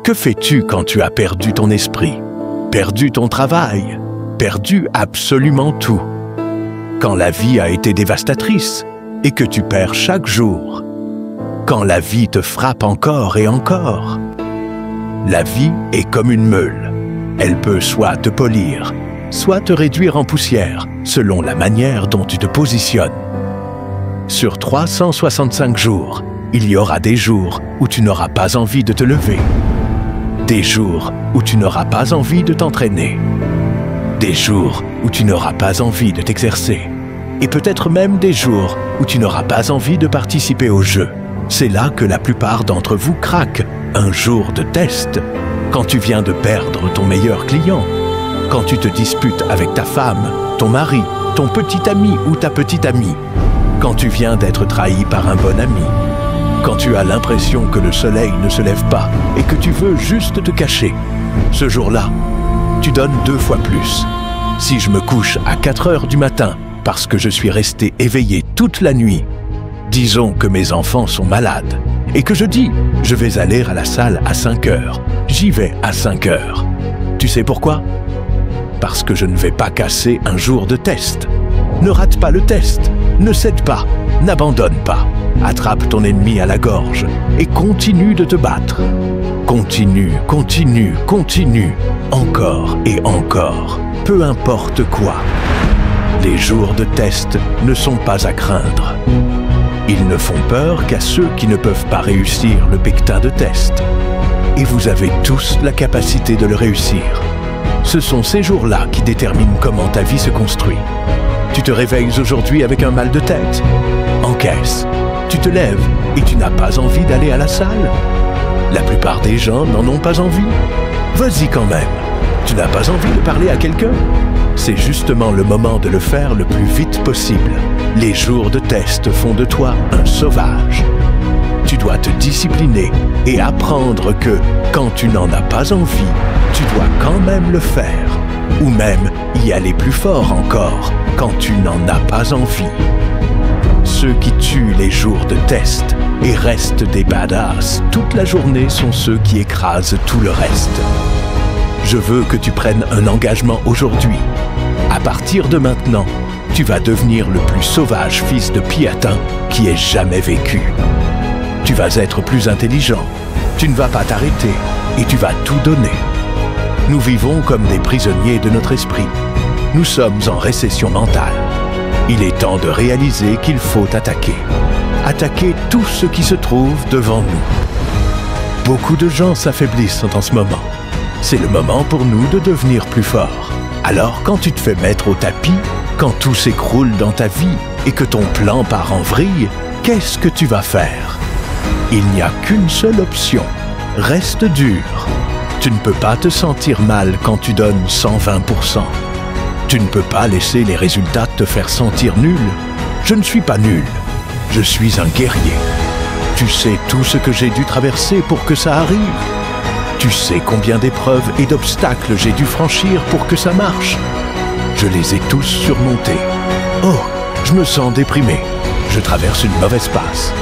Que fais-tu quand tu as perdu ton esprit, perdu ton travail, perdu absolument tout? Quand la vie a été dévastatrice et que tu perds chaque jour? Quand la vie te frappe encore et encore? La vie est comme une meule. Elle peut soit te polir, soit te réduire en poussière, selon la manière dont tu te positionnes. Sur 365 jours, il y aura des jours où tu n'auras pas envie de te lever, des jours où tu n'auras pas envie de t'entraîner, des jours où tu n'auras pas envie de t'exercer, et peut-être même des jours où tu n'auras pas envie de participer au jeu. C'est là que la plupart d'entre vous craquent, un jour de test, quand tu viens de perdre ton meilleur client, quand tu te disputes avec ta femme, ton mari, ton petit ami ou ta petite amie, quand tu viens d'être trahi par un bon ami, quand tu as l'impression que le soleil ne se lève pas et que tu veux juste te cacher. Ce jour-là, tu donnes 2 fois plus. Si je me couche à 4 heures du matin parce que je suis resté éveillé toute la nuit, disons que mes enfants sont malades et que je dis « je vais aller à la salle à 5 heures », j'y vais à 5 heures. Tu sais pourquoi? Parce que je ne vais pas casser un jour de test. Ne rate pas le test, ne cède pas, n'abandonne pas. Attrape ton ennemi à la gorge et continue de te battre. Continue, continue, continue, encore et encore, peu importe quoi. Les jours de test ne sont pas à craindre. Ils ne font peur qu'à ceux qui ne peuvent pas réussir le bectin de test. Et vous avez tous la capacité de le réussir. Ce sont ces jours-là qui déterminent comment ta vie se construit. Tu te réveilles aujourd'hui avec un mal de tête? Encaisse. Tu te lèves et tu n'as pas envie d'aller à la salle? La plupart des gens n'en ont pas envie. Vas-y quand même. Tu n'as pas envie de parler à quelqu'un? C'est justement le moment de le faire le plus vite possible. Les jours de test font de toi un sauvage. Tu dois te discipliner et apprendre que, quand tu n'en as pas envie, tu dois quand même le faire. Ou même y aller plus fort encore, quand tu n'en as pas envie. Ceux qui tuent les jours de test et restent des badass toute la journée sont ceux qui écrasent tout le reste. Je veux que tu prennes un engagement aujourd'hui. À partir de maintenant, tu vas devenir le plus sauvage fils de Piatin qui ait jamais vécu. Tu vas être plus intelligent, tu ne vas pas t'arrêter et tu vas tout donner. Nous vivons comme des prisonniers de notre esprit. Nous sommes en récession mentale. Il est temps de réaliser qu'il faut attaquer. Attaquer tout ce qui se trouve devant nous. Beaucoup de gens s'affaiblissent en ce moment. C'est le moment pour nous de devenir plus forts. Alors quand tu te fais mettre au tapis, quand tout s'écroule dans ta vie et que ton plan part en vrille, qu'est-ce que tu vas faire? Il n'y a qu'une seule option. Reste dur. Tu ne peux pas te sentir mal quand tu donnes 120%. Tu ne peux pas laisser les résultats te faire sentir nul. Je ne suis pas nul. Je suis un guerrier. Tu sais tout ce que j'ai dû traverser pour que ça arrive. Tu sais combien d'épreuves et d'obstacles j'ai dû franchir pour que ça marche. Je les ai tous surmontés. Oh, je me sens déprimé. Je traverse une mauvaise passe.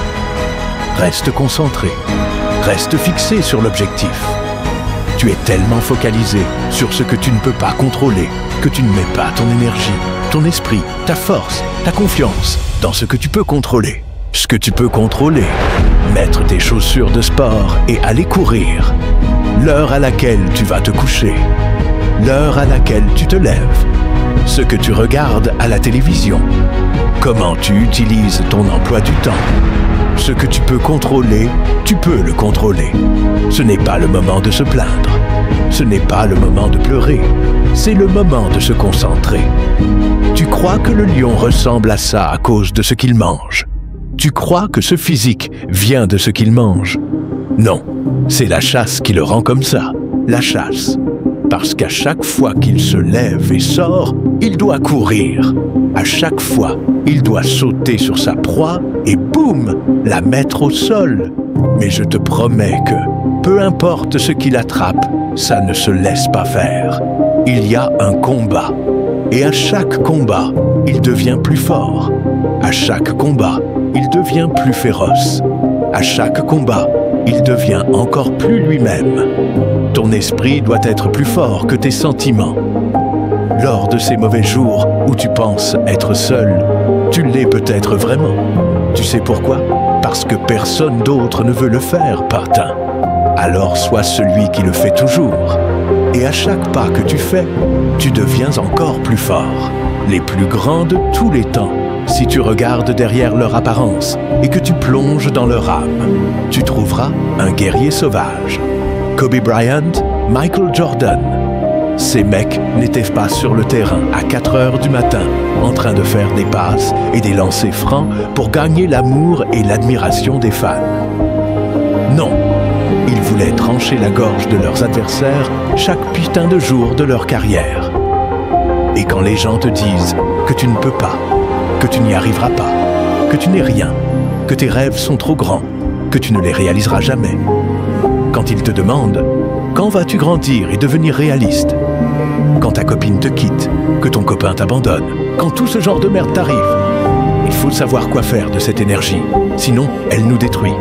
Reste concentré. Reste fixé sur l'objectif. Tu es tellement focalisé sur ce que tu ne peux pas contrôler que tu ne mets pas ton énergie, ton esprit, ta force, ta confiance dans ce que tu peux contrôler. Ce que tu peux contrôler, mettre tes chaussures de sport et aller courir. L'heure à laquelle tu vas te coucher. L'heure à laquelle tu te lèves. Ce que tu regardes à la télévision. Comment tu utilises ton emploi du temps. Ce que tu peux contrôler, tu peux le contrôler. Ce n'est pas le moment de se plaindre. Ce n'est pas le moment de pleurer. C'est le moment de se concentrer. Tu crois que le lion ressemble à ça à cause de ce qu'il mange? Tu crois que ce physique vient de ce qu'il mange? Non, c'est la chasse qui le rend comme ça. La chasse. Parce qu'à chaque fois qu'il se lève et sort, il doit courir. À chaque fois, il doit sauter sur sa proie et boum, la mettre au sol. Mais je te promets que, peu importe ce qu'il attrape, ça ne se laisse pas faire. Il y a un combat. Et à chaque combat, il devient plus fort. À chaque combat, il devient plus féroce. À chaque combat, il devient encore plus lui-même. Ton esprit doit être plus fort que tes sentiments. Lors de ces mauvais jours où tu penses être seul, tu l'es peut-être vraiment. Tu sais pourquoi? Parce que personne d'autre ne veut le faire, Partin. Alors sois celui qui le fait toujours. Et à chaque pas que tu fais, tu deviens encore plus fort. Les plus grands de tous les temps, si tu regardes derrière leur apparence et que tu plonges dans leur âme, tu trouveras un guerrier sauvage. Kobe Bryant, Michael Jordan. Ces mecs n'étaient pas sur le terrain à 4 heures du matin, en train de faire des passes et des lancers francs pour gagner l'amour et l'admiration des fans. Non, ils voulaient trancher la gorge de leurs adversaires chaque putain de jour de leur carrière. Et quand les gens te disent que tu ne peux pas, que tu n'y arriveras pas, que tu n'es rien, que tes rêves sont trop grands, que tu ne les réaliseras jamais. Quand ils te demandent « Quand vas-tu grandir et devenir réaliste ?» Quand ta copine te quitte, que ton copain t'abandonne, quand tout ce genre de merde t'arrive, il faut savoir quoi faire de cette énergie. Sinon, elle nous détruit,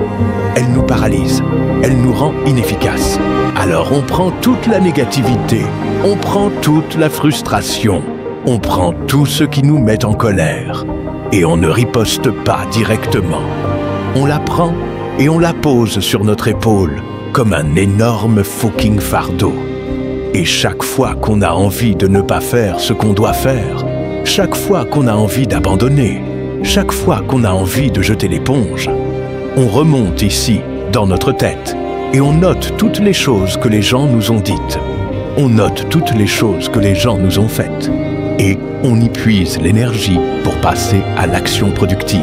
elle nous paralyse, elle nous rend inefficaces. Alors on prend toute la négativité, on prend toute la frustration, on prend tout ce qui nous met en colère et on ne riposte pas directement. On la prend et on la pose sur notre épaule comme un énorme fucking fardeau. Et chaque fois qu'on a envie de ne pas faire ce qu'on doit faire, chaque fois qu'on a envie d'abandonner, chaque fois qu'on a envie de jeter l'éponge, on remonte ici, dans notre tête, et on note toutes les choses que les gens nous ont dites. On note toutes les choses que les gens nous ont faites. Et on y puise l'énergie pour passer à l'action productive.